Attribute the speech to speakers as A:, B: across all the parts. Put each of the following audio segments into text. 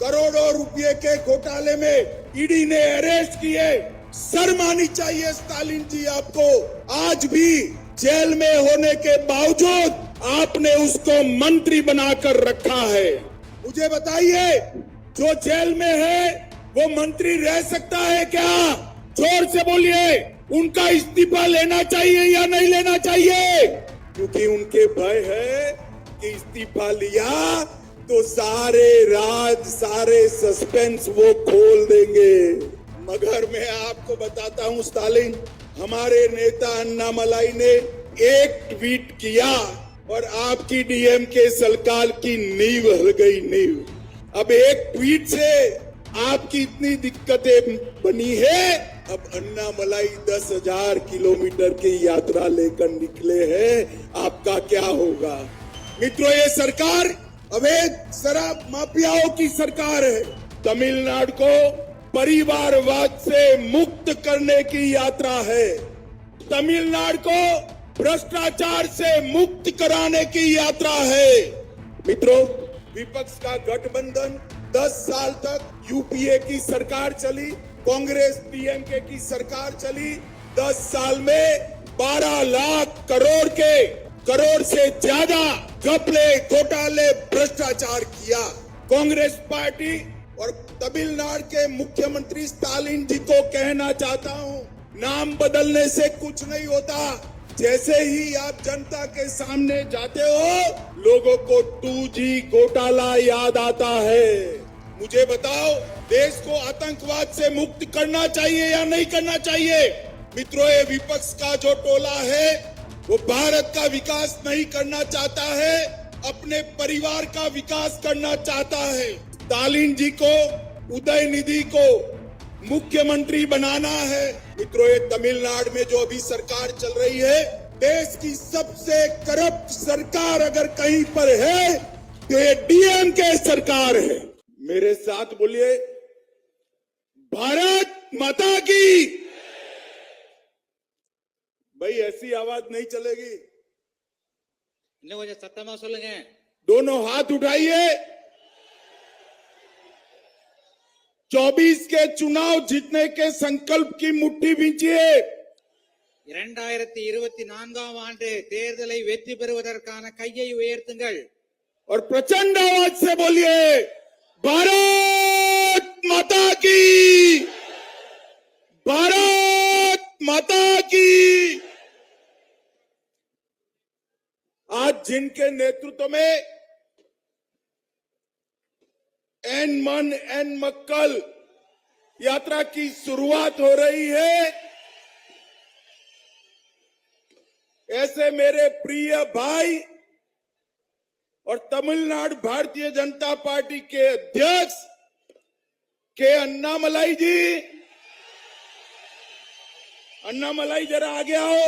A: करोड़ों रुपए के घोटाले में ईडी ने अरेस्ट किए। शर्म आनी चाहिए स्टालिन जी आपको। आज भी जेल में होने के बावजूद आपने उसको मंत्री बनाकर रखा है। मुझे बताइए, जो जेल में है वो मंत्री रह सकता है क्या? जोर से बोलिए, उनका इस्तीफा लेना चाहिए या नहीं लेना चाहिए? क्योंकि उनके भय है कि इस्तीफा लिया तो सारे राज, सारे सस्पेंस वो खोल देंगे। मगर मैं आपको बताता हूं स्टालिन, हमारे नेता अन्नामलाई ने एक ट्वीट किया और आपकी डीएमके सरकार की नींव हिल गई, नींव। अब एक ट्वीट से आपकी इतनी दिक्कतें बनी है। अब अन्नामलाई 10,000 किलोमीटर की यात्रा लेकर निकले हैं, आपका क्या होगा? मित्रों, ये सरकार अवैध शराब माफियाओं की सरकार है। तमिलनाडु को परिवारवाद से मुक्त करने की यात्रा है। तमिलनाडु को भ्रष्टाचार से मुक्त कराने की यात्रा है। मित्रों, विपक्ष का गठबंधन 10 साल तक यूपीए की सरकार चली, कांग्रेस डीएमके की सरकार चली। 10 साल में 12 लाख करोड़ से ज्यादा घपले, घोटाले, भ्रष्टाचार किया। कांग्रेस पार्टी और तमिलनाडु के मुख्यमंत्री स्टालिन जी को कहना चाहता हूं, नाम बदलने से कुछ नहीं होता। जैसे ही आप जनता के सामने जाते हो, लोगों को 2G घोटाला याद आता है। मुझे बताओ, देश को आतंकवाद से मुक्त करना चाहिए या नहीं करना चाहिए? मित्रों, ये विपक्ष का जो टोला है वो भारत का विकास नहीं करना चाहता है, अपने परिवार का विकास करना चाहता है। स्टालिन जी को, उदयनिधि को मुख्यमंत्री बनाना है। मित्रों, ये तमिलनाडु में जो अभी सरकार चल रही है, देश की सबसे करप्ट सरकार अगर कहीं पर है तो ये डीएमके सरकार है। मेरे साथ बोलिए, भारत माता की। भाई, ऐसी आवाज नहीं चलेगी।
B: இன்னும் கொஞ்சம் சத்தமா சொல்லுங்க।
A: दोनों हाथ उठाइए। 24 के चुनाव जीतने के संकल्प की मुट्ठी बींचिए।
B: 2024 ஆண்டு தேர்தலை வெற்றி பெறுவதற்கான கையை உயர்த்துங்கள்
A: और प्रचंड आवाज से बोलिए, भारत माता की, भारत माता की। आज जिनके नेतृत्व में एन मन एन मक्कल यात्रा की शुरुआत हो रही है, ऐसे मेरे प्रिय भाई और तमिलनाडु भारतीय जनता पार्टी के अध्यक्ष के अन्नामलाई जी, अन्नामलाई जरा आगे आओ।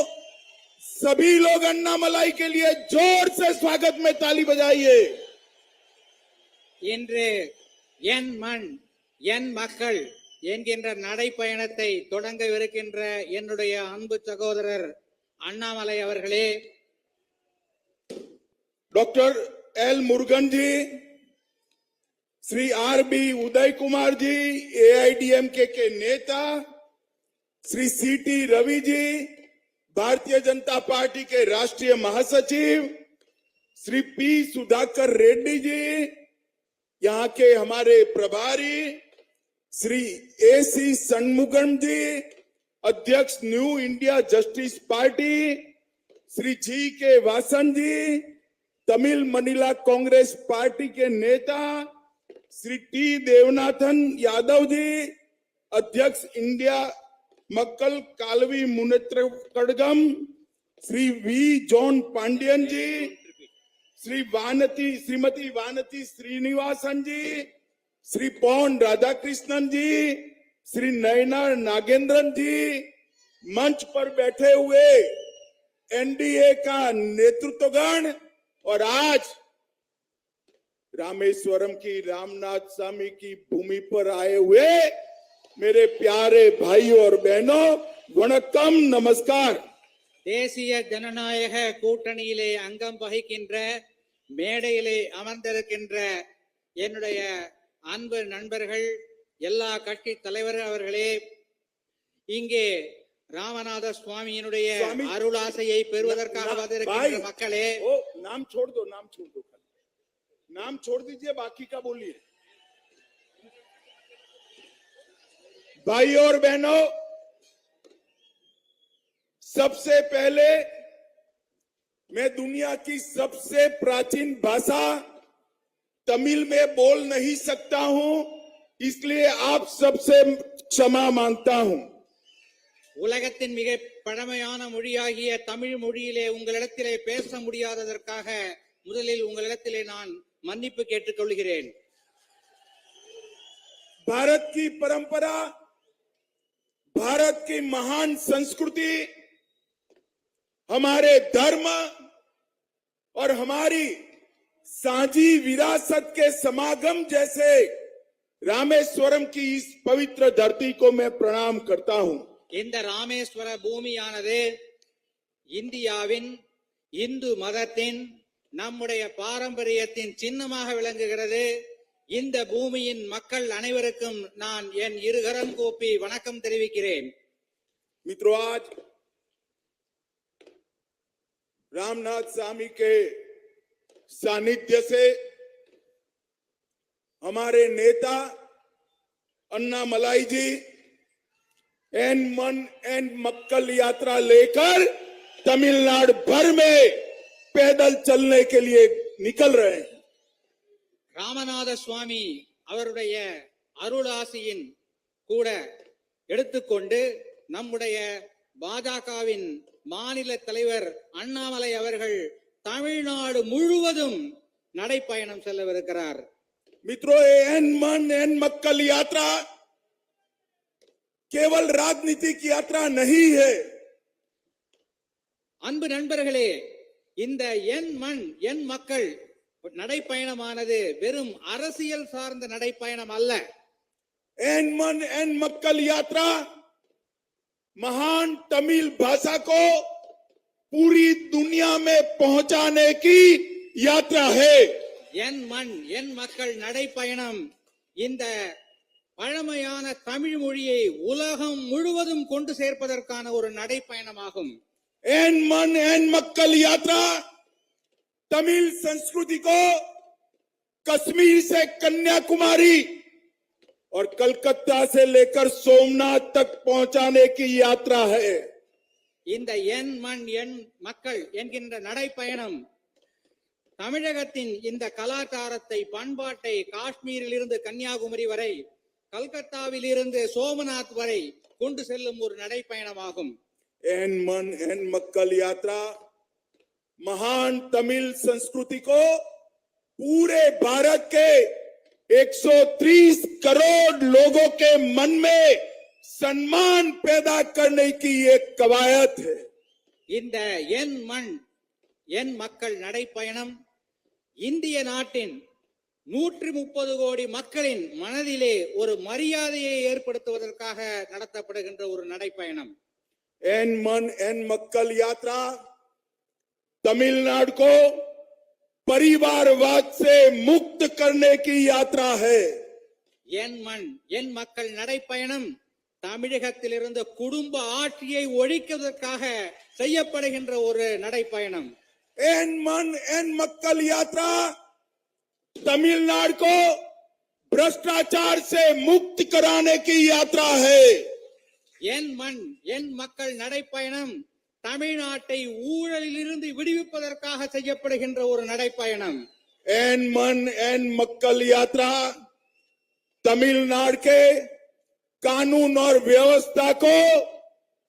A: सभी लोग अन्नामलाई के लिए जोर से स्वागत में ताली बजाइए।
B: இன்று என் மண் என் மக்கள் என்கின்ற நடைப்பயணத்தை தொடங்கவிருக்கின்ற என்னுடைய அன்பு சகோதரர் அண்ணாமலை அவர்களே,
A: डॉक्टर एल मुरुगन जी, श्री आर.बी. उदय कुमार जी, एआईडीएमके के नेता, श्री सी.टी. रवि जी, भारतीय जनता पार्टी के राष्ट्रीय महासचिव, श्री पी. सुधाकर रेड्डी जी, यहाँ के हमारे प्रभारी, श्री ए.सी. षणमुगम जी, अध्यक्ष new India justice party, Shri G K Vasan ji, Tamil Maanila Congress party के नेता, श्री टी. देवनाथन यादव जी, अध्यक्ष India Makkal Kalvi Munnetra Kazhagam, Shri V. John Pandian ji, Shrimati Vanathi Srinivasan ji, Shri Pon Radhakrishnan जी, श्री नयना नागेंद्रन जी, मंच पर बैठे हुए एनडीए का नेतृत्वगण और आज रामेश्वरम की रामनाथ स्वामी की भूमि पर आए हुए मेरे प्यारे भाइयों और बहनों, वणक्कम, नमस्कार।
B: தேசிய ஜனநாயக கூட்டணியிலே அங்கம் வகிக்கின்ற மேடையிலே அமர்ந்திருக்கின்ற என்னுடைய அன்பு நண்பர்கள், எல்லா கட்சி தலைவர்கள் அவர்களே, இங்கே ராமநாத சுவாமியினுடைய
A: சுவாமி,
B: அருளாசையை பெறுவதற்காக வந்திருக்கின்ற மக்களே,
A: ओ नाम छोड़ दो, नाम छोड़ दो, नाम छोड़ दीजिए, बाकी का बोलिए। भाई और बहनों, सबसे पहले मैं दुनिया की सबसे प्राचीन भाषा तमिल में बोल नहीं सकता हूं, इसलिए आप सबसे क्षमा मांगता हूं।
B: உலகத்தின் மிக பழமையான மொழியாகிய தமிழ் மொழியிலே உங்களிடத்திலே பேச முடியாததற்காக முதலில் உங்களிடத்திலே நான் மன்னிப்பு கேட்டுக்கொள்கிறேன்.
A: भारत की परंपरा, भारत की महान संस्कृति, हमारे धर्म और हमारी साझी विरासत के समागम जैसे रामेश्वरम की इस पवित्र धरती को मैं प्रणाम करता हूं।
B: இந்த ராமேஸ்வர பூமியானது இந்தியாவின் இந்து மதத்தின் நம்முடைய பாரம்பரியத்தின் சின்னமாக விளங்குகிறது. இந்த பூமியின் மக்கள் அனைவருக்கும் நான் என் இருகரம் கூப்பி வணக்கம் தெரிவிக்கிறேன்.
A: मित्रों, आज रामनाथ स्वामी के सानिध्य से हमारे नेता अन्नामलाई जी एन मन एन मक्कल यात्रा लेकर तमिलनाडु भर में पैदल चलने के लिए निकल रहे हैं।
B: ராமநாத சுவாமி அவருடைய அருளாசியின் கூட எடுத்துக்கொண்டு நம்முடைய பாஜகவின் மாநில தலைவர் அண்ணாமலை அவர்கள் தமிழ்நாடு முழுவதும் நடைப்பயணம் செல்லவிருக்கிறார்.
A: मित्रों, एन मन एन मक्कल यात्रा केवल राजनीतिक यात्रा नहीं है।
B: அன்பு நண்பர்களே, இந்த என் மண் என் மக்கள் நடைப்பயணமானது வெறும் அரசியல் சார்ந்த நடைப்பயணம் அல்ல.
A: एन मन एन मक्कल यात्रा महान तमिल भाषा को पूरी दुनिया में पहुंचाने की यात्रा है।
B: என் மண் என் மக்கள் நடைப்பயணம் இந்த பழமையான தமிழ் மொழியை உலகம் முழுவதும் கொண்டு சேர்ப்பதற்கான ஒரு நடைப்பயணமாகும்.
A: एन मन एन मक्कल यात्रा तमिल संस्कृति को कश्मीर से कन्याकुमारी और कलकत्ता से लेकर सोमनाथ तक पहुंचाने की यात्रा है।
B: இந்த என் மண் என் மக்கள் என்கின்ற நடைப்பயணம் தமிழகத்தின் இந்த கலாச்சாரத்தை பண்பாட்டை காஷ்மீரில் இருந்து கன்னியாகுமரி வரை கல்கத்தாவில் இருந்து சோமநாத் வரை கொண்டு செல்லும் ஒரு நடைப்பயணமாகும்.
A: एन मन एन मक्कल यात्रा महान तमिल संस्कृति को पूरे भारत के 130 करोड़ लोगों के मन में सम्मान पैदा करने की एक कवायद है।
B: இந்த என் மண் என் மக்கள் நடைப்பயணம் இந்திய நாட்டின் 130 கோடி மக்களின் மனதிலே ஒரு மரியாதையை ஏற்படுத்துவதற்காக நடத்தப்படுகின்ற ஒரு நடைப்பயணம்.
A: एन मन एन मक्कल यात्रा तमिलनाडु को परिवारवाद से मुक्त करने की यात्रा है।
B: என் மண் என் மக்கள் நடைப்பயணம் தமிழகத்திலிருந்து குடும்ப ஆட்சியை ஒழிப்பதற்காக செய்யப்படுகின்ற ஒரு நடைப்பயணம்.
A: एन मन एन मक्कल यात्रा तमिलनाडु को भ्रष्टाचार से मुक्त कराने की यात्रा है।
B: என் மண் என் மக்கள் நடைப்பயணம் தமிழ்நாட்டை ஊழலிலிருந்து விடுவிப்பதற்காக செய்யப்படுகின்ற ஒரு நடைப்பயணம்.
A: एन मन एन मक्कल यात्रा तमिलनाडु के कानून और व्यवस्था को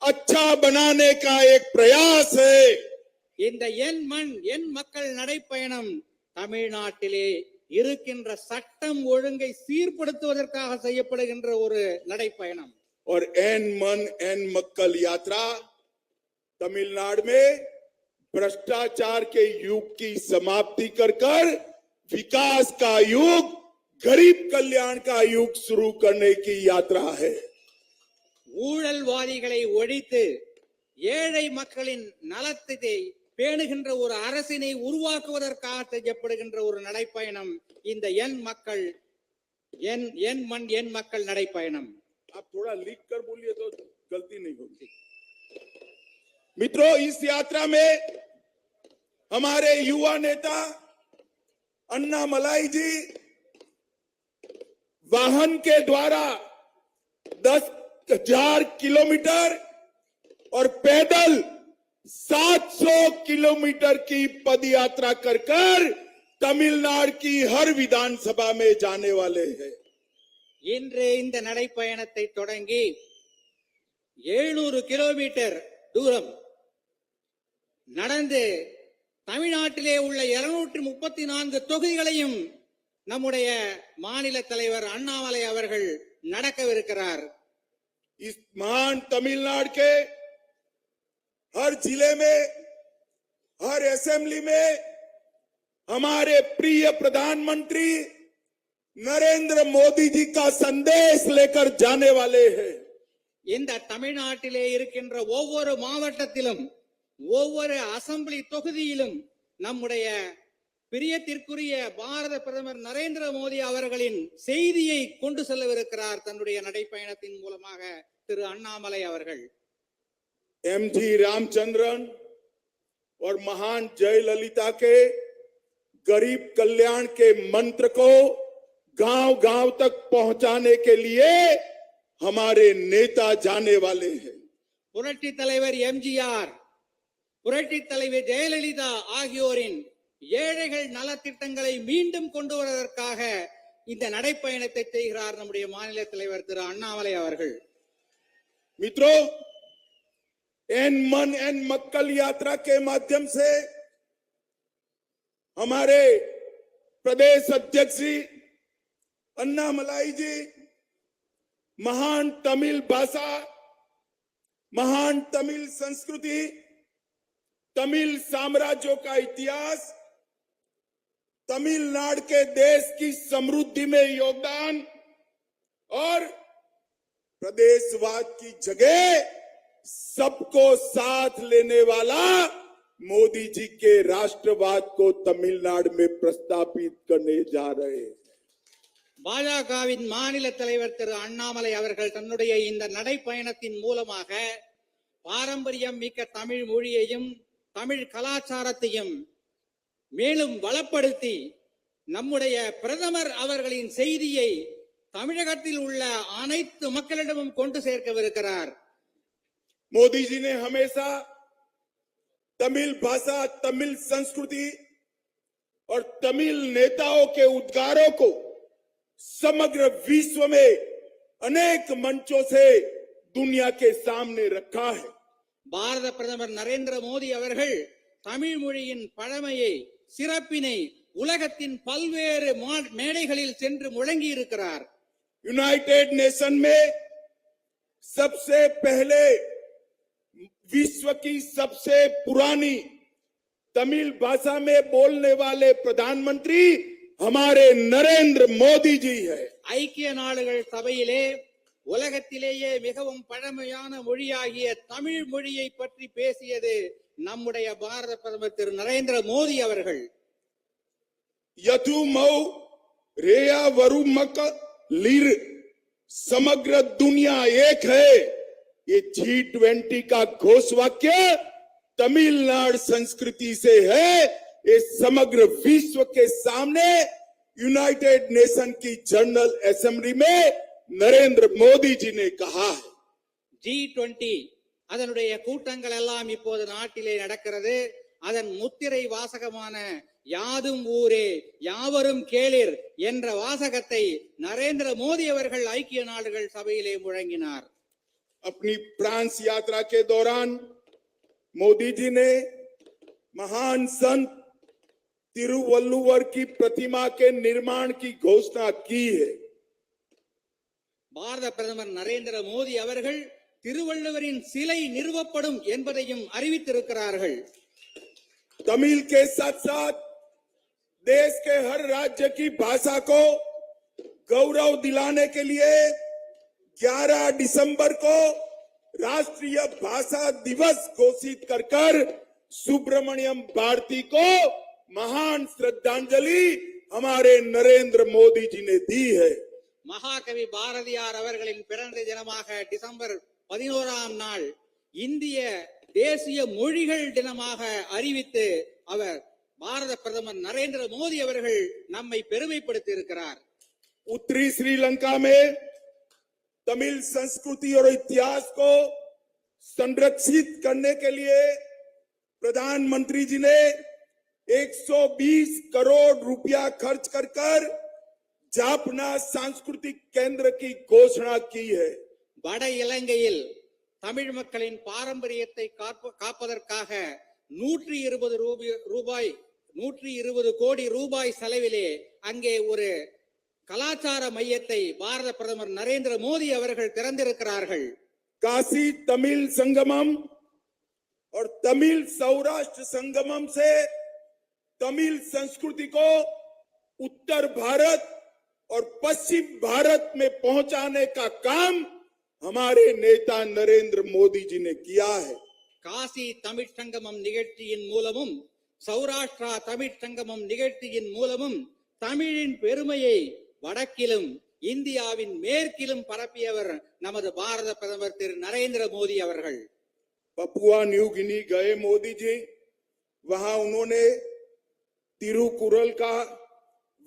A: अच्छा बनाने का एक प्रयास है।
B: இந்த என் மண் என் மக்கள் நடைப்பயணம் தமிழ்நாட்டிலே இருக்கின்ற சட்டம் ஒழுங்கை சீர்படுத்துவதற்காக செய்யப்படுகின்ற ஒரு நடைப்பயணம்.
A: और एन मन एन मक्कल यात्रा तमिलनाडु में भ्रष्टाचार के युग की समाप्ति कर विकास का युग, गरीब कल्याण का युग शुरू करने की यात्रा है।
B: ஊழல்வாதிகளை ஒழித்து ஏழை மக்களின் நலத்தை பேணுகின்ற ஒரு அரசினை உருவாக்குவதற்காக செய்யப்படுகின்ற ஒரு நடைப்பயணம் இந்த என் மக்கள் என் மண் என் மக்கள் நடைப்பயணம்.
A: आप थोड़ा लिख कर बोलिए तो गलती नहीं होगी। मित्रों, इस यात्रा में हमारे युवा नेता अन्नामलाई जी वाहन के द्वारा 10,000 किलोमीटर और पैदल 700 किलोमीटर की पद यात्रा कर तमिलनाडु की हर विधानसभा में जाने वाले हैं।
B: இன்று இந்த நடைப்பயணத்தை தொடங்கி 700 கிலோமீட்டர் தூரம் நடந்து தமிழ்நாட்டிலே உள்ள 234 தொகுதிகளையும் நம்முடைய மாநில தலைவர் அண்ணாமலை அவர்கள் நடக்கவிருக்கிறார்.
A: इस महान तमिलनाडु के हर जिले में, हर असेंबली में हमारे प्रिय प्रधानमंत्री नरेंद्र मोदी जी का संदेश लेकर जाने वाले हैं।
B: இந்த தமிழ்நாட்டிலே இருக்கின்ற ஒவ்வொரு மாவட்டத்திலும் ஒவ்வொரு அசெம்பிளி தொகுதியிலும் நம்முடைய பிரியத்திற்குரிய பாரத பிரதமர் நரேந்திர மோடி அவர்களின் செய்தியை கொண்டு செல்லவிருக்கிறார் தன்னுடைய நடைப்பயணத்தின் மூலமாக திரு அண்ணாமலை அவர்கள்.
A: एमजी रामचंद्रन और महान जयललिता के गरीब कल्याण के मंत्र को गांव-गांव तक पहुंचाने के लिए हमारे नेता जाने वाले हैं।
B: புரட்சி தலைவர் எம்ஜிஆர், புரட்சி தலைவர் ஜெயலலிதா ஆகியோரின் ஏழைகள் நலத்திட்டங்களை மீண்டும் கொண்டு வருவதற்காக இந்த நடைப்பயணத்தை செய்கிறார் நம்முடைய மாநில தலைவர் திரு அண்ணாமலை அவர்கள்.
A: मित्रों, एन मन एन मक्कल यात्रा के माध्यम से हमारे प्रदेश अध्यक्ष श्री अन्नामलाई जी महान तमिल भाषा, महान तमिल संस्कृति, तमिल साम्राज्यों का इतिहास, तमिलनाडु के देश की समृद्धि में योगदान और प्रदेशवाद की जगह सबको साथ लेने वाला मोदी जी के राष्ट्रवाद को तमिलनाडु में प्रस्तापित करने जा रहे हैं।
B: பாஜகவின் மாநில தலைவர் திரு அண்ணாமலை அவர்கள் தன்னுடைய இந்த நடைப்பயணத்தின் மூலமாக பாரம்பரியம் மிக்க தமிழ் மொழியையும் தமிழ் கலாச்சாரத்தையும் மேலும் வளப்படுத்தி நம்முடைய பிரதமர் அவர்களின் செய்தியை தமிழகத்தில் உள்ள அனைத்து மக்களிடமும் கொண்டு சேர்க்கவிருக்கிறார்.
A: मोदी जी ने हमेशा तमिल भाषा, तमिल संस्कृति और तमिल नेताओं के उद्गारों को समग्र विश्व में अनेक मंचों से दुनिया के सामने रखा है।
B: பாரத பிரதமர் நரேந்திர மோடி அவர்கள் தமிழ் மொழியின் பழமையை, சிறப்பினை உலகத்தின் பல்வேறு மேடைகளில் சென்று முழங்கி இருக்கிறார்.
A: यूनाइटेड नेशन में सबसे पहले विश्व की सबसे पुरानी तमिल भाषा में बोलने वाले प्रधानमंत्री हमारे नरेंद्र मोदी जी है।
B: ஐக்கிய நாடுகள் சபையிலே உலகத்திலேயே மிகவும் பழமையான மொழியாகிய தமிழ் மொழியை பற்றி பேசியது நம்முடைய பாரத பிரதமர் திரு நரேந்திர மோடி அவர்கள்.
A: यथु मऊ रेया वरु मक लीर समग्र दुनिया एक है, ये G20 का घोष वाक्य तमिलनाडु संस्कृति से है। ये समग्र विश्व के सामने यूनाइटेड नेशन की जनरल असेंबली में नरेंद्र मोदी जी ने कहा है।
B: G20 அதனுடைய கூட்டங்கள் எல்லாம் இப்போது நாட்டிலே நடக்கிறது. அதன் முத்திரை வாசகமான யாதும் ஊரே யாவரும் கேளிர் என்ற வாசகத்தை நரேந்திர மோடி அவர்கள் ஐக்கிய நாடுகள் சபையிலே முழங்கினார்.
A: अपनी फ्रांस यात्रा के दौरान मोदी जी ने महान संत तिरुवल्लुवर की प्रतिमा के निर्माण की घोषणा की है।
B: பாரத பிரதமர் நரேந்திர மோடி அவர்கள் திருவள்ளுவரின் சிலை நிறுவப்படும் என்பதையும் அறிவித்திருக்கிறார்கள்.
A: तमिल के साथ साथ देश के हर राज्य की भाषा को गौरव दिलाने के लिए 11 दिसंबर को राष्ट्रीय भाषा दिवस घोषित कर सुब्रमण्यम भारती को महान श्रद्धांजलि हमारे नरेंद्र मोदी जी ने दी है।
B: மகாகவி பாரதியார் அவர்களின் பிறந்த தினமாக டிசம்பர் 11ஆம் நாள் இந்திய தேசிய மொழிகள் தினமாக அறிவித்து அவர் பாரத பிரதமர் நரேந்திர மோடி அவர்கள் நம்மை பெருமைப்படுத்தி இருக்கிறார்.
A: उत्तरी श्रीलंका में तमिल संस्कृति और इतिहास को संरक्षित करने के लिए प्रधानमंत्री जी ने 120 करोड़ रुपया खर्च कर जापना सांस्कृतिक केंद्र की घोषणा की है.
B: வட இலங்கையில் தமிழ் மக்களின் பாரம்பரியத்தை காப்பதற்காக 120 கோடி ரூபாய் செலவிலே அங்கே ஒரு கலாச்சார மையத்தை பாரத பிரதமர் நரேந்திர மோடி அவர்கள் திறந்திருக்கிறார்கள்.
A: काशी तमिल संगमम और तमिल सौराष्ट्र संगमम से तमिल संस्कृति को उत्तर भारत और पश्चिम भारत में पहुंचाने का काम हमारे नेता नरेंद्र मोदी जी ने किया है.
B: காசி தமிழ் சங்கமம் நிகழ்ச்சியின் மூலமும் சௌராஷ்டிரா தமிழ் சங்கமம் நிகழ்ச்சியின் மூலமும் தமிழின் பெருமையை வடக்கிலும் இந்தியாவின் மேற்கிலும் பரப்பியவர் நமது பாரத பிரதமர் திரு நரேந்திர மோடி அவர்கள்.
A: पपुआ न्यू गिनी गए मोदी जी, वहां उन्होंने तिरुकुरल का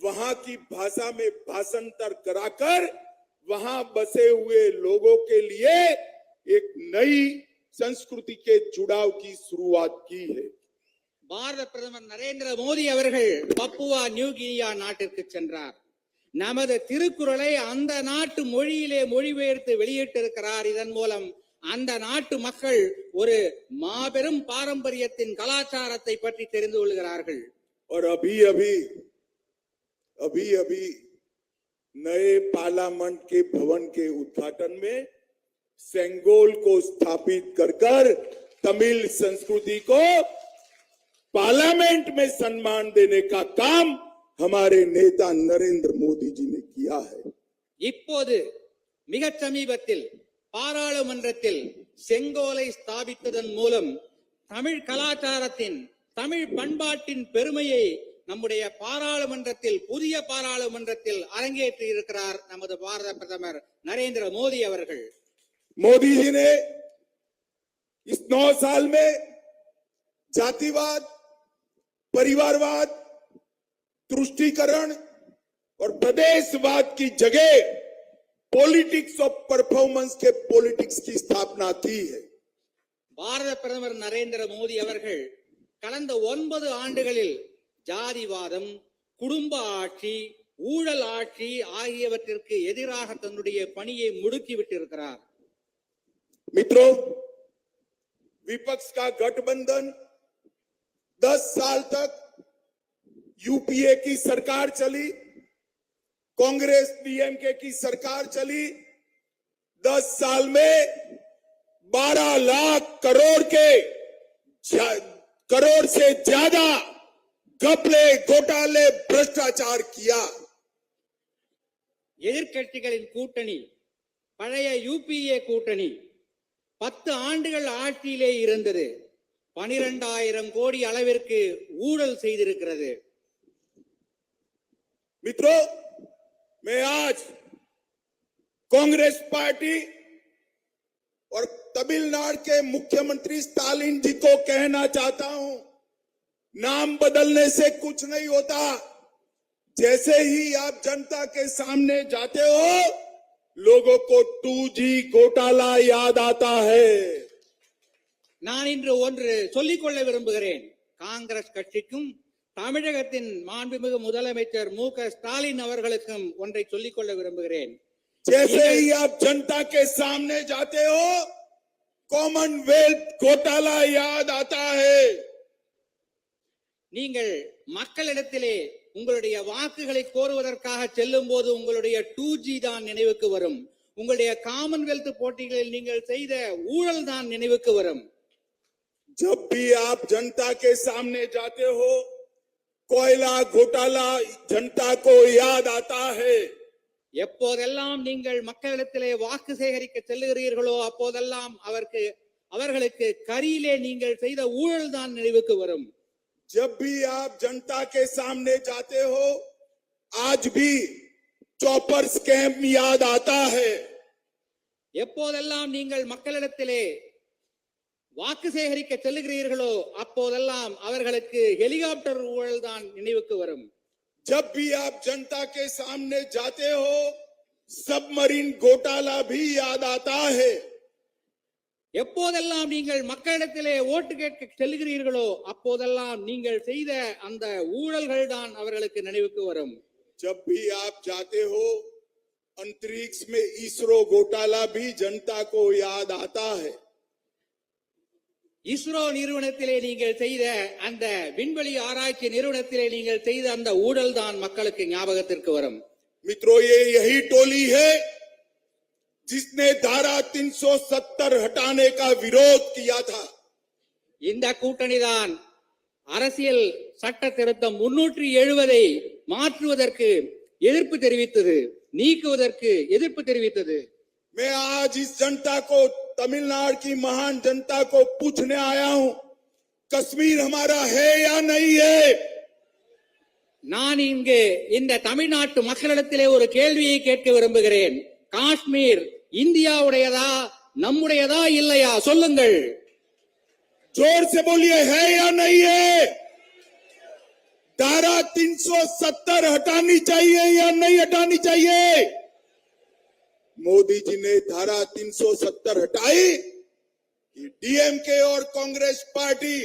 A: वहां की भाषा में भाषांतर कराकर वहां बसे हुए लोगों के लिए एक नई संस्कृति के जुड़ाव की शुरुआत की है.
B: பாரத பிரதமர் நரேந்திர மோடி அவர்கள் பப்புவா நியூ கினியா நாட்டிற்கு சென்றார். நமது திருக்குறளை அந்த நாட்டு மொழியிலே மொழிபெயர்த்து வெளியிட்டிருக்கிறார். இதன் மூலம் அந்த நாட்டு மக்கள் ஒரு மாபெரும் பாரம்பரியத்தின் கலாச்சாரத்தை பற்றி தெரிந்து கொள்கிறார்கள்.
A: और अभी अभी नए पार्लियामेंट के भवन के उद्घाटन में सेंगोल को स्थापित कर तमिल संस्कृति को पार्लियामेंट में सम्मान देने का काम हमारे नेता नरेंद्र मोदी जी ने किया है.
B: இப்போது மிக சமீபத்தில் பாராளுமன்றத்தில் செங்கோலை ஸ்தாபித்ததன் மூலம் தமிழ் கலாச்சாரத்தின் தமிழ் பண்பாட்டின் பெருமையை நம்முடைய பாராளுமன்றத்தில் புதிய பாராளுமன்றத்தில் அரங்கேற்றி இருக்கிறார் நமது பாரத பிரதமர் நரேந்திர மோடி அவர்கள்.
A: मोदी जी ने इस 9 साल में जातिवाद, परिवारवाद, तुष्टीकरण और प्रदेशवाद की जगह पॉलिटिक्स ऑफ परफॉर्मेंस के पॉलिटिक्स की स्थापना की है.
B: பாரத பிரதமர் நரேந்திர மோடி அவர்கள் கடந்த 9 ஆண்டுகளில் ஜாதிவாதம், குடும்ப ஆட்சி, ஊழல் ஆட்சி ஆகியவற்றிற்கு எதிராக தன்னுடைய பணியை முடுக்கிவிட்டிருக்கிறார்.
A: मित्रों, विपक्ष का गठबंधन 10 साल तक यूपीए की सरकार चली, कांग्रेस डीएमके की सरकार चली. 10 साल में 12 लाख करोड़ से ज्यादा घपले, घोटाले, भ्रष्टाचार किया.
B: எதிர்க்கட்சிகளின் கூட்டணி, பழைய யூபிஏ கூட்டணி 10 ஆண்டுகள் ஆட்சியிலே இருந்தது. 12,000 கோடி அளவிற்கு ஊழல் செய்திருக்கிறது.
A: मित्रों, मैं आज कांग्रेस पार्टी और तमिलनाडु के मुख्यमंत्री स्टालिन जी को कहना चाहता हूं, नाम बदलने से कुछ नहीं होता. जैसे ही आप जनता के सामने जाते हो, लोगों को 2G घोटाला याद आता है.
B: நான் இன்று ஒன்று சொல்லிக்கொள்ள விரும்புகிறேன். காங்கிரஸ் கட்சிக்கும் தமிழகத்தின் மாண்புமிகு முதலமைச்சர் மு க ஸ்டாலின் அவர்களுக்கும் ஒன்றை சொல்லிக்கொள்ள விரும்புகிறேன்.
A: जैसे ही आप जनता के सामने जाते हो, कॉमनवेल्थ घोटाला याद आता है.
B: நீங்கள் மக்களிடத்திலே உங்களுடைய வாக்குகளை கோருவதற்காக செல்லும் போது உங்களுடைய 2G தான் நினைவுக்கு வரும். உங்களுடைய காமன்வெல்த் போட்டிகளில் நீங்கள் செய்த ஊழல் தான் நினைவுக்கு வரும்.
A: जब भी आप जनता के सामने जाते हो, कोयला घोटाला जनता को याद आता है.
B: எப்போதெல்லாம் நீங்கள் மக்களிடத்திலே வாக்கு சேகரிக்க செல்லுகிறீர்களோ அப்போதெல்லாம் அவர்களுக்கு கரியிலே நீங்கள் செய்த ஊழல் தான் நினைவுக்கு வரும்.
A: जब भी आप जनता के सामने जाते हो, आज भी चॉपर स्कैम याद आता है।
B: எப்போதெல்லாம் நீங்கள் மக்களிடத்திலே வாக்கு சேகரிக்க செல்லுகிறீர்களோ அப்போதெல்லாம் அவர்களுக்கு ஹெலிகாப்டர் ஊழல் தான் நினைவுக்கு வரும்.
A: जब भी आप जनता के सामने जाते हो सबमरीन घोटाला भी याद आता है।
B: எப்போதெல்லாம் நீங்கள் மக்களிடத்திலே ஓட்டு கேட்க செல்லுகிறீர்களோ அப்போதெல்லாம் நீங்கள் செய்த அந்த ஊழல்கள் தான் அவர்களுக்கு நினைவுக்கு வரும்.
A: जब भी आप जाते हो अंतरिक्ष में इसरो घोटाला भी जनता को याद आता है।
B: இஸ்ரோ நிறுவனத்திலே நீங்கள் செய்த அந்த விண்வெளி ஆராய்ச்சி நிறுவனத்திலே நீங்கள் செய்த அந்த ஊழல் தான் மக்களுக்கு ஞாபகத்திற்கு வரும்.
A: मित्रों, ये यही टोली है जिसने धारा 370 हटाने का विरोध किया था।
B: இந்த கூட்டணிதான் அரசியல் சட்ட திருத்தம் 370 மாற்றுவதற்கு எதிர்ப்பு தெரிவித்தது, நீக்குவதற்கு எதிர்ப்பு தெரிவித்தது.
A: मैं आज इस जनता को, तमिलनाडु की महान जनता को पूछने आया हूं, कश्मीर हमारा है या नहीं है?
B: நான் இங்கு இந்த தமிழ்நாட்டு மக்களிடத்திலே ஒரு கேள்வியை கேட்க விரும்புகிறேன். காஷ்மீர் இந்தியாவுடையதா, நம்முடையதா இல்லையா? சொல்லுங்கள்.
A: जोर से बोलिए, है या नहीं है? धारा 370 हटानी चाहिए या नहीं हटानी चाहिए? मोदी जी ने धारा 370 हटाई कि डीएमके और कांग्रेस पार्टी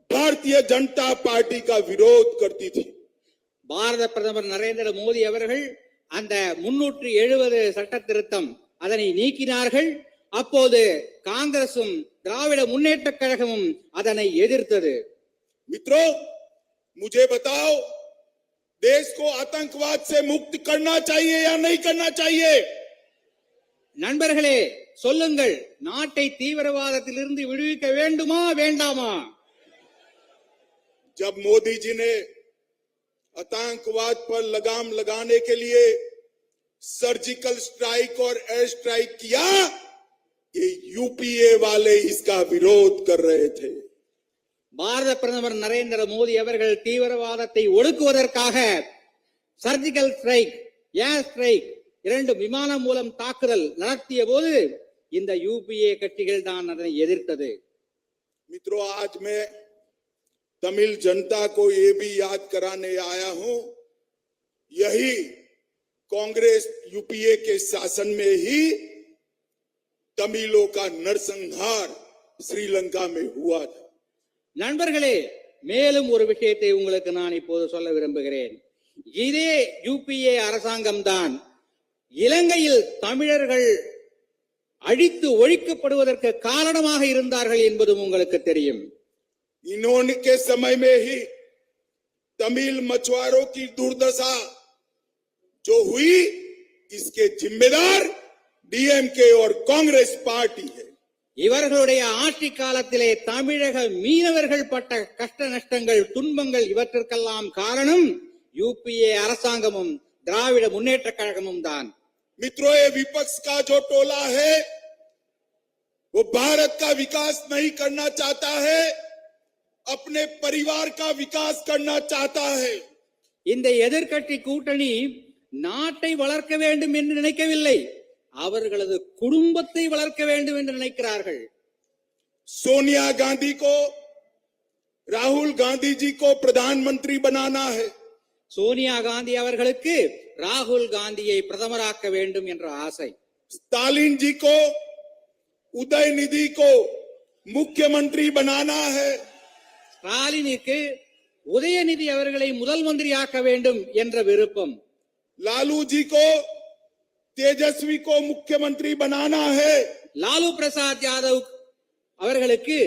A: भारतीय जनता पार्टी का विरोध करती थी।
B: பாரத பிரதமர் நரேந்திர மோடி அவர்கள் அந்த 370 சட்ட திருத்தம் அதனை நீக்கினார்கள். அப்போது காங்கிரசும் திராவிட முன்னேற்ற கழகமும் அதனை எதிர்த்தது.
A: मित्रों, मुझे बताओ, देश को आतंकवाद से मुक्त करना चाहिए या नहीं करना चाहिए?
B: நண்பர்களே சொல்லுங்கள், நாட்டை தீவிரவாதத்திலிருந்து விடுவிக்க வேண்டுமா வேண்டாமா?
A: जब मोदी जी ने आतंकवाद पर लगाम लगाने के लिए सर्जिकल स्ट्राइक और एयर स्ट्राइक किया, ये यूपीए वाले इसका विरोध कर रहे थे।
B: பாரத பிரதமர் நரேந்திர மோடி அவர்கள் தீவிரவாதத்தை ஒடுக்குவதற்காக சர்ஜிக்கல் ஸ்ட்ரைக், ஏர் ஸ்ட்ரைக், 2 விமானம் மூலம் தாக்குதல் நடத்திய போது இந்த யூபிஏ கட்சிகள் தான் அதனை எதிர்த்தது.
A: मित्रों, आज मैं तमिल जनता को ये भी याद कराने आया हूं, यही कांग्रेस यूपीए के शासन में ही तमिलों का नरसंहार श्रीलंका में हुआ था।
B: நண்பர்களே, மேலும் ஒரு விஷயத்தை உங்களுக்கு நான் இப்போது சொல்ல விரும்புகிறேன். இதே யூபிஏ அரசாங்கம் தான் இலங்கையில் தமிழர்கள் அழித்து ஒழிக்கப்படுவதற்கு காரணமாக இருந்தார்கள் என்பதும் உங்களுக்கு தெரியும்.
A: इन्होंने के समय में ही तमिल मछुआरों की दुर्दशा जो हुई, इसके जिम्मेदार डीएमके और कांग्रेस पार्टी है।
B: இவர்களுடைய ஆட்சி காலத்திலே தமிழக மீனவர்கள் பட்ட கஷ்ட நஷ்டங்கள், துன்பங்கள் இவற்றிற்கெல்லாம் காரணம் யூபிஏ அரசாங்கமும் திராவிட முன்னேற்ற கழகமும் தான்.
A: मित्रों, ये विपक्ष का जो टोला है वो भारत का विकास नहीं करना चाहता है, अपने परिवार का विकास करना चाहता है।
B: இந்த எதிர்க்கட்சி கூட்டணி நாட்டை வளர்க்க வேண்டும் என்று நினைக்கவில்லை, அவர்களது குடும்பத்தை வளர்க்க வேண்டும் என்று நினைக்கிறார்கள்.
A: सोनिया गांधी को, राहुल गांधी जी को प्रधानमंत्री बनाना है।
B: சோனியா காந்தி அவர்களுக்கு ராகுல் காந்தியை பிரதமராக்க வேண்டும் என்ற ஆசை.
A: स्टालिन जी को, उदयनिधि को मुख्यमंत्री बनाना है।
B: ஸ்டாலினுக்கு உதயநிதி அவர்களை முதல் மந்திரியாக்க வேண்டும் என்ற விருப்பம்.
A: लालू जी को, तेजस्वी को मुख्यमंत्री बनाना है।
B: லாலு பிரசாத் யாதவ் அவர்களுக்கு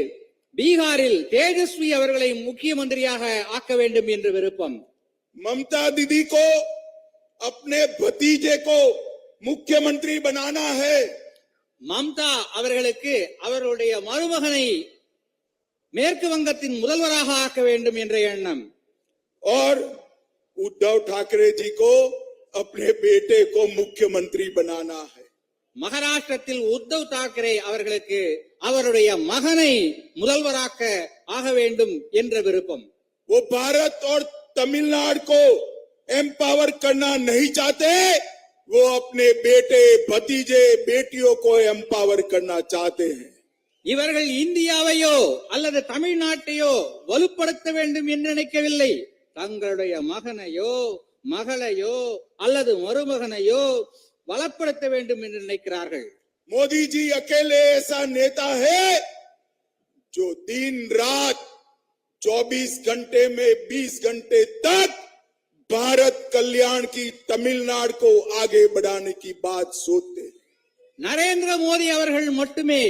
B: பீகாரில் தேஜஸ்வி அவர்களை முக்கிய மந்திரியாக ஆக்க வேண்டும் என்று விருப்பம்.
A: ममता दीदी को अपने भतीजे को मुख्यमंत्री बनाना है।
B: மம்தா அவர்களுக்கு அவர்களுடைய மருமகனை மேற்கு வங்கத்தின் முதல்வராக ஆக்க வேண்டும் என்ற எண்ணம்.
A: और उद्धव ठाकरे जी को अपने बेटे को मुख्यमंत्री बनाना है।
B: மகாராஷ்டிரத்தில் உத்தவ் தாக்கரே அவர்களுக்கு அவருடைய மகனை முதல்வராக்க ஆக வேண்டும் என்ற விருப்பம்.
A: वो भारत और तमिलनाडु को एम्पावर करना नहीं चाहते, वो अपने बेटे भतीजे बेटियों को एम्पावर करना चाहते हैं।
B: இவர்கள் இந்தியாவையோ அல்லது தமிழ்நாட்டையோ வலுப்படுத்த வேண்டும் என்று நினைக்கவில்லை. தங்களுடைய மகனையோ மகளையோ அல்லது மருமகனையோ வளப்படுத்த வேண்டும் என்று நினைக்கிறார்கள்.
A: मोदी जी अकेले ऐसा नेता है जो दिन रात 24 घंटे में 20 घंटे तक भारत कल्याण की तमिलनाडु को आगे बढ़ाने की बात सोचते हैं।
B: நரேந்திர மோடி அவர்கள் மட்டுமே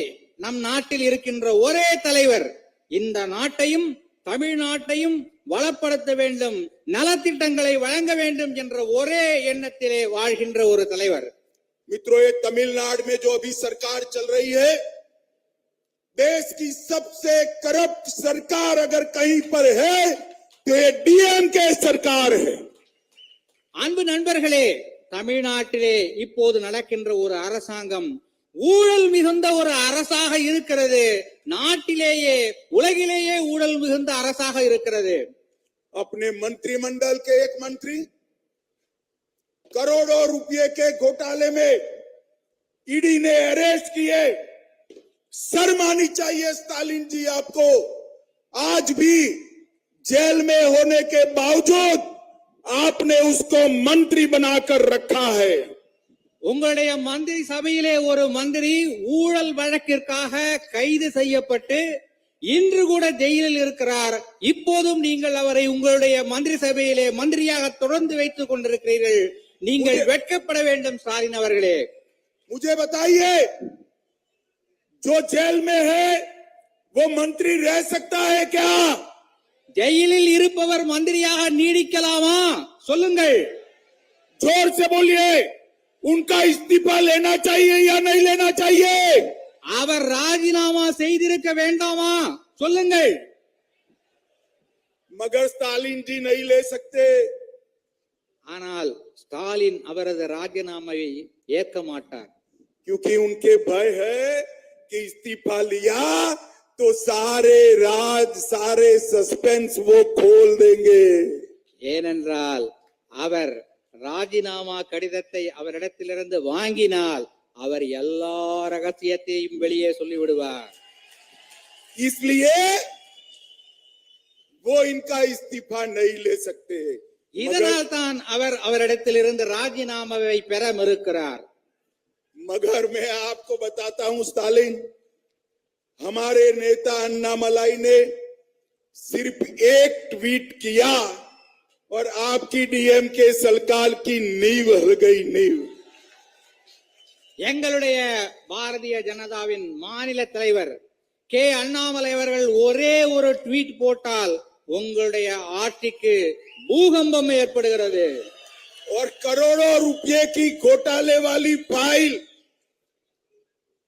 B: நம் நாட்டில் இருக்கின்ற ஒரே தலைவர் இந்த நாட்டையும் தமிழ்நாட்டையும் வளப்படுத்த வேண்டும், நலத்திட்டங்களை வழங்க வேண்டும் என்ற ஒரே எண்ணத்திலே வாழ்கின்ற ஒரு தலைவர்.
A: मित्रों, ये तमिलनाडु में जो अभी सरकार चल रही है, देश की सबसे करप्ट सरकार अगर कहीं पर है तो ये डीएमके सरकार है।
B: அன்பு நண்பர்களே, தமிழ்நாட்டிலே இப்போது நடக்கின்ற ஒரு அரசாங்கம் ஊழல் மிகுந்த ஒரு அரசாக இருக்கிறது. நாட்டிலேயே உலகிலேயே ஊழல் மிகுந்த அரசாக இருக்கிறது.
A: अपने मंत्रिमंडल के एक मंत्री करोड़ों रुपए के घोटाले में ईडी ने अरेस्ट किए। शर्म आनी चाहिए स्टालिन जी आपको। आज भी जेल में होने के बावजूद आपने उसको मंत्री बनाकर रखा है।
B: உங்களுடைய மந்திரி சபையிலே ஒரு மந்திரி ஊழல் வழக்கிற்காக கைது செய்யப்பட்டு இன்று கூட ஜெயிலில் இருக்கிறார். இப்போதும் நீங்கள் அவரை உங்களுடைய மந்திரி சபையிலே மந்திரியாக தொடர்ந்து வைத்துக் கொண்டிருக்கிறீர்கள். நீங்கள் வெட்கப்பட வேண்டும் ஸ்டாலின் அவர்களே.
A: मुझे बताइए, जो जेल में है वो मंत्री रह सकता है क्या?
B: ஜெயிலில் இருப்பவர் மந்திரியாக நீடிக்கலாமா? சொல்லுங்கள்,
A: जोर से बोलिए। उनका इस्तीफा लेना चाहिए या नहीं लेना चाहिए?
B: அவர் ராஜினாமா செய்திருக்க வேண்டாமா? சொல்லுங்கள்.
A: मगर स्टालिन जी नहीं ले सकते।
B: ஆனால் ஸ்டாலின் அவரது ராஜினாமாவை ஏற்க மாட்டார்.
A: क्योंकि उनके भय है कि इस्तीफा लिया तो सारे राज सारे सस्पेंस वो खोल देंगे।
B: ஏனென்றால் அவர் ராஜினாமா கடிதத்தை அவரிடத்திலிருந்து வாங்கினால் அவர் எல்லா ரகசியத்தையும் வெளியே சொல்லிவிடுவார்.
A: इसलिए वो इनका इस्तीफा नहीं ले सकते।
B: இதனால் தான் அவர் அவரிடத்திலிருந்து ராஜினாமாவை பெற மறுக்கிறார்.
A: मगर मैं आपको बताता हूं स्टालिन, हमारे नेता अन्नामलाई ने सिर्फ एक ट्वीट किया और आपकी डीएमके सरकार की नींव हिल गई। नींव
B: எங்களுடைய பாரதிய ஜனதாவின் மாநில தலைவர் கே அண்ணாமலை அவர்கள் ஒரே ஒரு ட்வீட் போட்டால் உங்களுடைய ஆட்சிக்கு பூகம்பம் ஏற்படுகிறது.
A: और करोड़ों रुपए की घोटाले वाली फाइल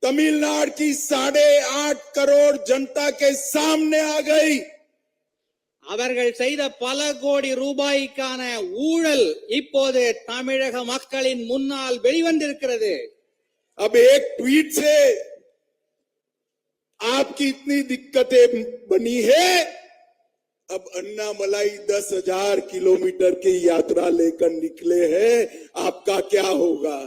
A: तमिलनाडु की 8.5 करोड़ जनता के सामने आ गई।
B: அவர்கள் செய்த பல கோடி ரூபாய்க்கான ஊழல் இப்போது தமிழக மக்களின் முன்னால் வெளிவந்திருக்கிறது.
A: अब एक ट्वीट से आपकी इतनी दिक्कतें बनी है, अब अन्नामलाई 10,000 किलोमीटर की यात्रा लेकर निकले हैं, आपका क्या होगा?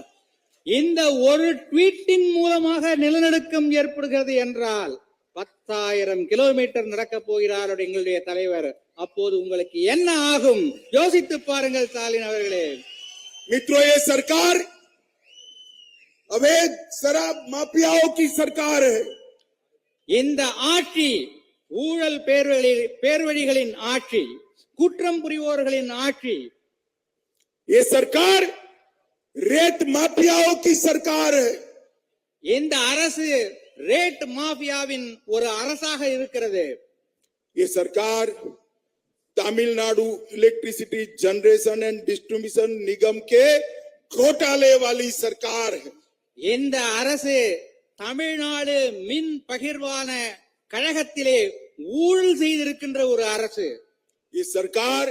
B: இந்த ஒரு ட்வீட்டின் மூலமாக நிலநடுக்கம் ஏற்படுகிறது என்றால் 10,000 கிலோமீட்டர் நடக்கப் போகிறார் எங்களுடைய தலைவர். அப்போது உங்களுக்கு என்ன ஆகும்? யோசித்து பாருங்கள் ஸ்டாலின் அவர்களே.
A: मित्रों, ये सरकार अवैध शराब माफियाओं की सरकार है।
B: இந்த ஆட்சி ஊழல் பேர்வழிகளின் ஆட்சி, குற்றம் புரிவோர்களின் ஆட்சி.
A: ये सरकार रेत माफियाओं की सरकार है।
B: இந்த அரசு ரேட் மாஃபியாவின் ஒரு அரசாக இருக்கிறது.
A: ये सरकार Tamil Nadu electricity generation and distribution निगम के घोटाले वाली सरकार है।
B: இந்த அரசு தமிழ்நாடு மின் பகிர்வான கழகத்திலே ஊழல் செய்திருக்கின்ற ஒரு அரசு.
A: ये सरकार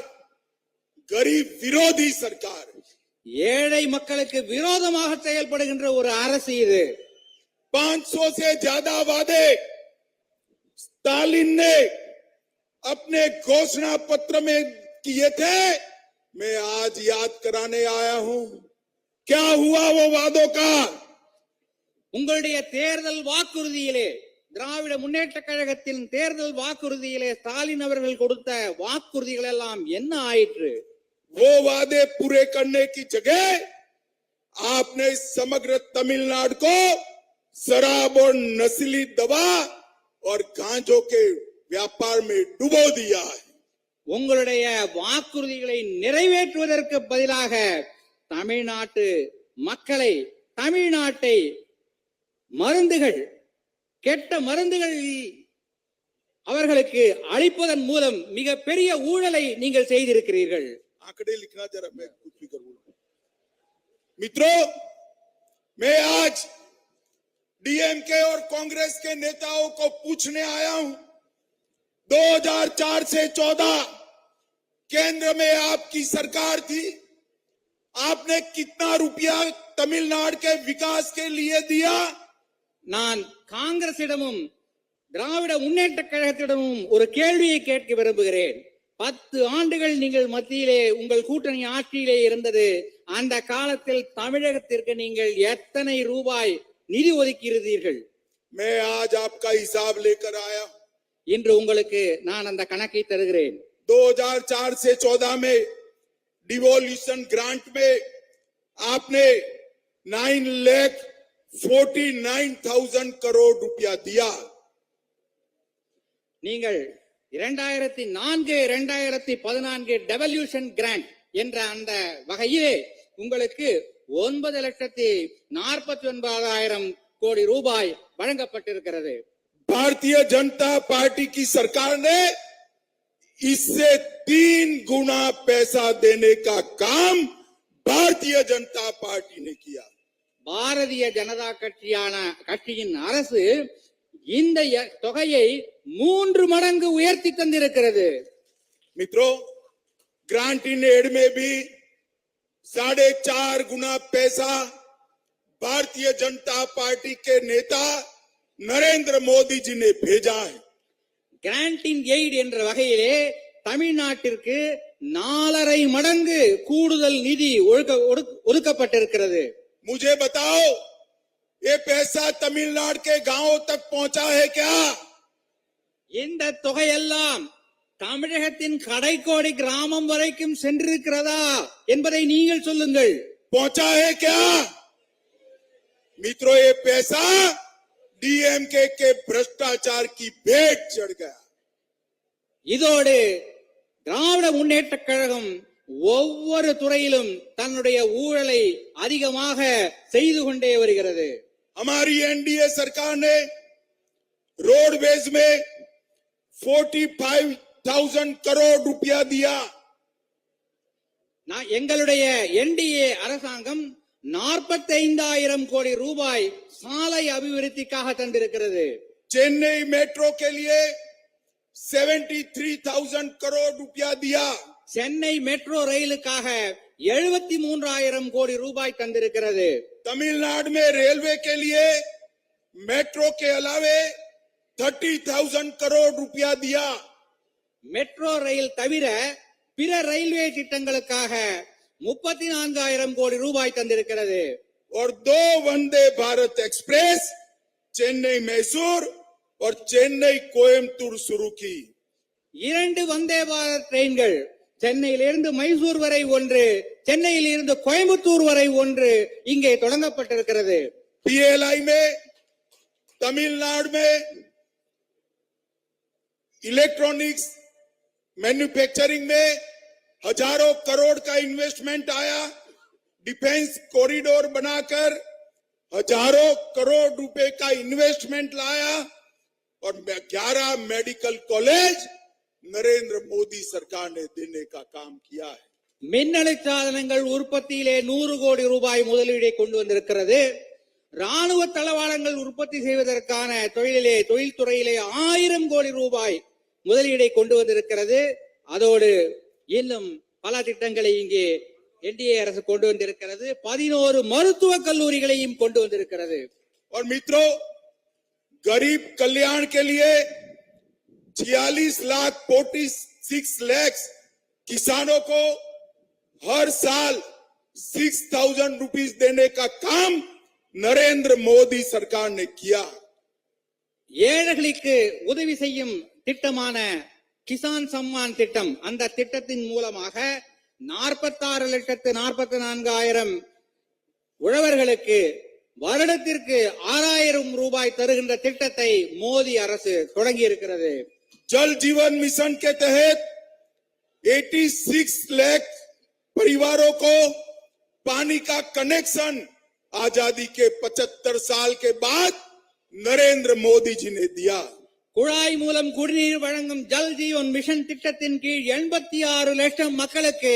A: गरीब विरोधी सरकार है।
B: ஏழை மக்களுக்கு விரோதமாக செயல்படுகின்ற ஒரு அரசு இது.
A: 500 से ज्यादा वादे स्टालिन ने अपने घोषणा पत्र में किए थे, मैं आज याद कराने आया हूं क्या हुआ वो वादों का।
B: உங்களுடைய தேர்தல் வாக்குறுதியிலே, திராவிட முன்னேற்ற கழகத்தின் தேர்தல் வாக்குறுதியிலே ஸ்டாலின் அவர்கள் கொடுத்த வாக்குறுதிகள் எல்லாம் என்ன ஆயிற்று?
A: वो वादे पूरे करने की जगह आपने समग्र तमिलनाडु को शराब और नस्ली दवा और गांजों के व्यापार में डुबो दिया है।
B: உங்களுடைய வாக்குறுதிகளை நிறைவேற்றுவதற்கு பதிலாக தமிழ்நாட்டு மக்களை, தமிழ்நாட்டை மருந்துகள், கெட்ட மருந்துகள் அவர்களுக்கு அளிப்பதன் மூலம் மிகப்பெரிய ஊழலை நீங்கள் செய்திருக்கிறீர்கள்.
A: आंकड़े लिखना जरा, मैं कुछ भी करूंगा। मित्रों, मैं आज डीएमके और कांग्रेस के नेताओं को पूछने आया हूं, 2004 से 14 केंद्र में आपकी सरकार थी, आपने कितना रुपया तमिलनाडु के विकास के लिए दिया?
B: நான் காங்கிரசிடமும் திராவிட முன்னேற்ற கழகத்திடமும் ஒரு கேள்வியை கேட்க விரும்புகிறேன். 10 ஆண்டுகள் நீங்கள் மத்தியிலே உங்கள் கூட்டணி ஆட்சியிலே இருந்தது. அந்த காலத்தில் தமிழகத்திற்கு நீங்கள் எத்தனை ரூபாய் நிதி ஒதுக்கியிருந்தீர்கள்?
A: मैं आज आपका हिसाब लेकर आया।
B: இன்று உங்களுக்கு நான் அந்த கணக்கை தருகிறேன்.
A: 2004 से 14 में डिवोल्यूशन ग्रांट में आपने 9,49,000 करोड़ रुपया दिया।
B: நீங்கள் 2004-2014 டெவல்யூஷன் கிராண்ட் என்ற அந்த வகையிலே உங்களுக்கு 9,49,000 கோடி ரூபாய் வழங்கப்பட்டிருக்கிறது.
A: भारतीय जनता पार्टी की सरकार ने इससे 3 गुना पैसा देने का काम भारतीय जनता पार्टी ने किया।
B: பாரதிய ஜனதா கட்சியின் அரசு இந்த தொகையை 3 மடங்கு உயர்த்தி தந்திருக்கிறது.
A: मित्रों, ग्रांट इन एड में भी 4.5 गुना पैसा भारतीय जनता पार्टी के नेता नरेंद्र मोदी जी ने भेजा है।
B: கிராண்ட் இன் எய்ட் என்ற வகையிலே தமிழ்நாட்டிற்கு 4.5 மடங்கு கூடுதல் நிதி ஒதுக்கப்பட்டிருக்கிறது.
A: मुझे बताओ, ये पैसा तमिलनाडु के गांवों तक पहुंचा है क्या?
B: இந்த தொகையெல்லாம் தமிழகத்தின் கடைக்கோடி கிராமம் வரைக்கும் சென்றிருக்கிறதா என்பதை நீங்கள் சொல்லுங்கள்.
A: पहुंचा है क्या? मित्रों, ये पैसा डीएमके के भ्रष्टाचार की भेंट चढ़ गया।
B: இதோடு திராவிட முன்னேற்ற கழகம் ஒவ்வொரு துறையிலும் தன்னுடைய ஊழலை அதிகமாக செய்து கொண்டே வருகிறது.
A: हमारी एनडीए सरकार ने रोडवेज में 45,000 करोड़ रुपया दिया।
B: எங்களுடைய என்டிஏ அரசாங்கம் 45,000 கோடி ரூபாய் சாலை அபிவிருத்திக்காக தந்திருக்கிறது.
A: चेन्नई मेट्रो के लिए 73,000 करोड़ रुपया दिया।
B: சென்னை மெட்ரோ ரயிலுக்காக 73,000 கோடி ரூபாய் தந்திருக்கிறது.
A: तमिलनाडु में रेलवे के लिए मेट्रो के अलावे 30,000 करोड़ रुपया दिया।
B: மெட்ரோ ரயில் தவிர பிற ரயில்வே திட்டங்களுக்காக 34,000 கோடி ரூபாய் தந்திருக்கிறது.
A: और 2 वंदे भारत एक्सप्रेस चेन्नई मैसूर और चेन्नई कोयम्बटूर शुरू की।
B: 2 வந்தே பாரத் ட்ரெயின்கள், சென்னையிலிருந்து மைசூர் வரை ஒன்று, சென்னையிலிருந்து கோயம்புத்தூர் வரை ஒன்று இங்கே தொடங்கப்பட்டிருக்கிறது.
A: पीएलआई में तमिलनाडु में इलेक्ट्रॉनिक्स मैन्युफैक्चरिंग में हजारों करोड़ का इन्वेस्टमेंट आया। डिफेंस कॉरिडोर बनाकर हजारों करोड़ रुपए का इन्वेस्टमेंट लाया और 11 मेडिकल कॉलेज नरेंद्र मोदी सरकार ने देने का काम किया है।
B: மின்னணு சாதனங்கள் உற்பத்தியிலே 100 கோடி ரூபாய் முதலீடை கொண்டு வந்திருக்கிறது. ராணுவ தளவாடங்கள் உற்பத்தி செய்வதற்கான தொழில்துறையிலே 1000 கோடி ரூபாய் முதலீடை கொண்டு வந்திருக்கிறது. அதோடு இன்னும் பல திட்டங்களை இங்கே என்டிஏ அரசு கொண்டு வந்திருக்கிறது. 11 மருத்துவக் கல்லூரிகளையும் கொண்டு வந்திருக்கிறது.
A: और मित्रों, गरीब कल्याण के लिए 46 लाख 46 लाख किसानों को हर साल 6,000 रुपीस देने का काम नरेंद्र मोदी सरकार ने किया।
B: ஏழைகளுக்கு உதவி செய்யும் திட்டமான கிசான் சம்மான் திட்டம், அந்த திட்டத்தின் மூலமாக 46,44,000 உழவர்களுக்கு வருடத்திற்கு 6,000 ரூபாய் தருகின்ற திட்டத்தை மோடி அரசு தொடங்கி இருக்கிறது.
A: जल जीवन मिशन के तहत 86 लाख परिवारों को पानी का कनेक्शन आजादी के 75 साल के बाद नरेंद्र मोदी जी ने दिया।
B: குழாய் மூலம் குடிநீர் வழங்கும் ஜல் ஜீவன் மிஷன் திட்டத்தின் கீழ் 86 லட்சம் மக்களுக்கு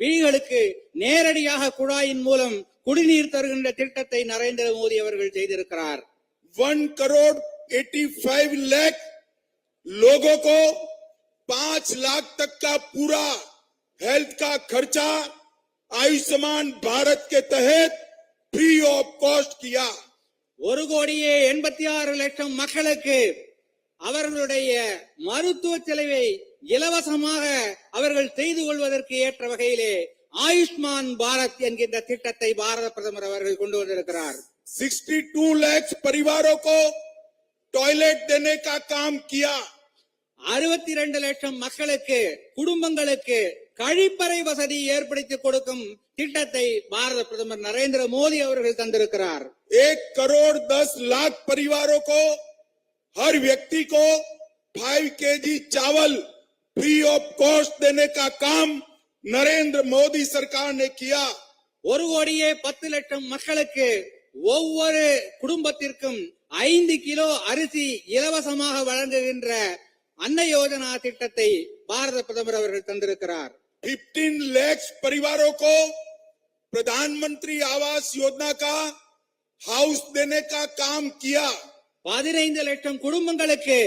B: வீடுகளுக்கு நேரடியாக குழாயின் மூலம் குடிநீர் தருகின்ற திட்டத்தை நரேந்திர மோடி அவர்கள் செய்திருக்கிறார்.
A: 1,85 लाख लोगों को 5 लाख तक का पूरा हेल्थ का खर्चा आयुष्मान भारत के तहत फ्री ऑफ कॉस्ट किया।
B: 1,86,00,000 மக்களுக்கு அவர்களுடைய மருத்துவ செலவை இலவசமாக அவர்கள் செய்து கொள்வதற்கு ஏற்ற வகையிலே ஆயுஷ்மான் பாரத் என்கின்ற திட்டத்தை பாரத பிரதமர் அவர்கள் கொண்டு வந்திருக்கிறார்.
A: 62 लाख परिवारों को टॉयलेट देने का काम किया।
B: 62 லட்சம் மக்களுக்கு குடும்பங்களுக்கு கழிப்பறை வசதி ஏற்படுத்தி கொடுக்கும் திட்டத்தை பாரத பிரதமர் நரேந்திர மோடி அவர்கள் தந்திருக்கிறார்.
A: 1,10,00,000 परिवारों को हर व्यक्ति को 5 kg चावल फ्री ऑफ कॉस्ट देने का काम नरेंद्र मोदी सरकार ने किया।
B: 1,10,00,000 மக்களுக்கு ஒவ்வொரு குடும்பத்திற்கும் 5 கிலோ அரிசி இலவசமாக வழங்குகின்ற அன்ன யோஜனா திட்டத்தை பாரத பிரதமர் அவர்கள் தந்திருக்கிறார்.
A: 15 लाख परिवारों को प्रधानमंत्री आवास योजना का हाउस देने का काम किया।
B: 15 லட்சம் குடும்பங்களுக்கு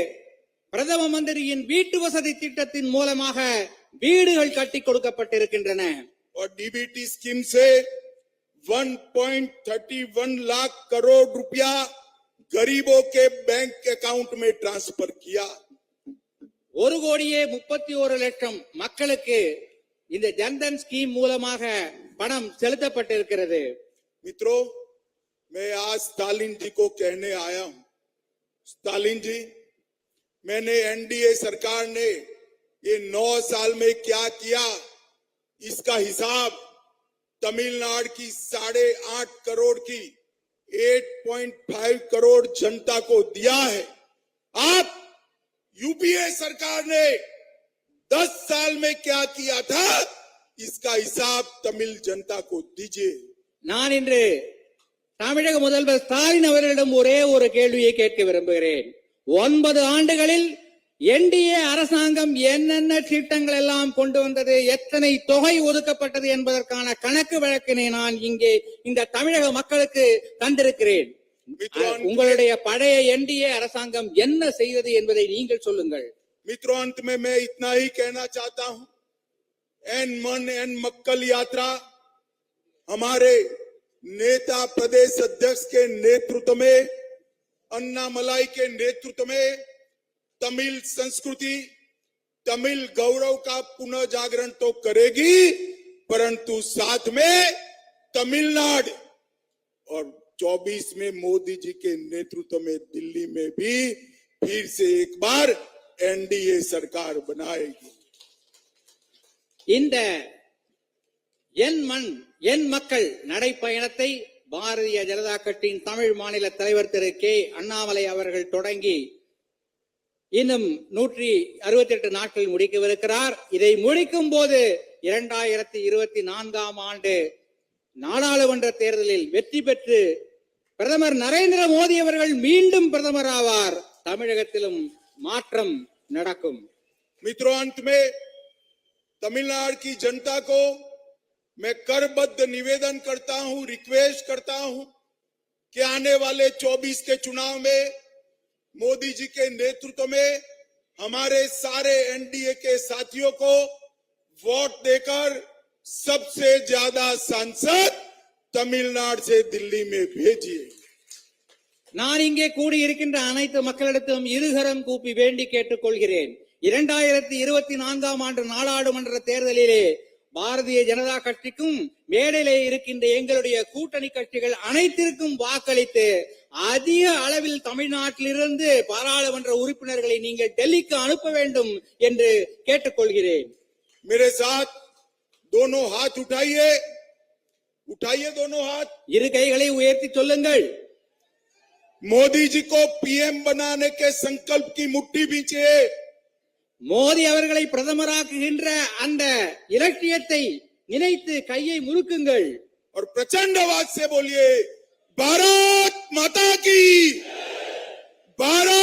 B: பிரதம மந்திரியின் வீட்டு வசதி திட்டத்தின் மூலமாக வீடுகள் கட்டி கொடுக்கப்பட்டிருக்கின்றன.
A: और डीबीटी स्कीम से 1.31 लाख करोड़ रुपया गरीबों के बैंक अकाउंट में ट्रांसफर किया।
B: 1,31,00,000 மக்களுக்கு இந்த ஜன்தன் ஸ்கீம் மூலமாக பணம் செலுத்தப்பட்டிருக்கிறது.
A: मित्रों, मैं आज स्टालिन जी को कहने आया हूं, स्टालिन जी, मैंने एनडीए सरकार ने ये 9 साल में क्या किया, इसका हिसाब तमिलनाडु की 8.5 करोड़ की 8.5 करोड़ जनता को दिया है। आप यूपीए सरकार ने 10 साल में क्या किया था, इसका हिसाब तमिल जनता को दीजिए।
B: நான் இன்று தமிழக முதல்வர் ஸ்டாலின் அவர்களிடம் ஒரே ஒரு கேள்வியை கேட்க விரும்புகிறேன். 9 ஆண்டுகளில் என்டிஏ அரசாங்கம் என்னென்ன திட்டங்கள் எல்லாம் கொண்டு வந்தது, எத்தனை தொகை ஒதுக்கப்பட்டது என்பதற்கான கணக்கு வழக்கினை நான் இங்கே இந்த தமிழக மக்களுக்கு தந்திருக்கிறேன். உங்களுடைய பழைய என்டிஏ அரசாங்கம் என்ன செய்தது என்பதை நீங்கள் சொல்லுங்கள்.
A: मित्रों, अंत में मैं इतना ही कहना चाहता हूं, एन मन एन मक्कल यात्रा हमारे नेता प्रदेश अध्यक्ष के नेतृत्व में, अन्नामलाई के नेतृत्व में तमिल संस्कृति, तमिल गौरव का पुनः जागरण तो करेगी, परंतु साथ में तमिलनाडु और 24 में मोदी जी के नेतृत्व में दिल्ली में भी फिर से एक बार एनडीए सरकार बनाएगी।
B: இந்த என் மண் என் மக்கள் நடைப்பயணத்தை பாரதிய ஜனதா கட்சியின் தமிழ் மாநில தலைவர் திரு கே அண்ணாமலை அவர்கள் தொடங்கி இன்னும் 168 நாட்கள் முடிக்கவிருக்கிறார். இதை முடிக்கும் போது 2024 ஆண்டு நாடாளுமன்ற தேர்தலில் வெற்றி பெற்று பிரதமர் நரேந்திர மோடி அவர்கள் மீண்டும் பிரதமர் ஆவார். தமிழகத்திலும் மாற்றம் நடக்கும்.
A: मित्रों, अंत में तमिलनाडु की जनता को मैं करबद्ध निवेदन करता हूं, रिक्वेस्ट करता हूं कि आने वाले 24 के चुनाव में मोदी जी के नेतृत्व में हमारे सारे एनडीए के साथियों को वोट देकर सबसे ज्यादा सांसद तमिलनाडु से दिल्ली में भेजिए।
B: நான் இங்கே கூடியிருக்கின்ற அனைத்து மக்களிடத்திலும் இருகரம் கூப்பி வேண்டி கேட்டுக் கொள்கிறேன். 2024 ஆண்டு நாடாளுமன்ற தேர்தலிலே பாரதிய ஜனதா கட்சிக்கும் மேடையிலே இருக்கின்ற எங்களுடைய கூட்டணி கட்சிகள் அனைத்திற்கும் வாக்களித்து அதிக அளவில் தமிழ்நாட்டிலிருந்து பாராளுமன்ற உறுப்பினர்களை நீங்கள் டெல்லிக்கு அனுப்ப வேண்டும் என்று கேட்டுக்கொள்கிறேன்.
A: मेरे साथ दोनों हाथ उठाइए, उठाइए दोनों हाथ.
B: இரு கைகளை உயர்த்தி சொல்லுங்கள்.
A: मोदी जी को पीएम बनाने के संकल्प की मुट्ठी भींचिए.
B: மோடி அவர்களை பிரதமராக்குகின்ற அந்த இலட்சியத்தை நினைத்து கையை முறுக்குங்கள்.
A: और प्रचंड आवाज से बोलिए, भारत माता की, भारत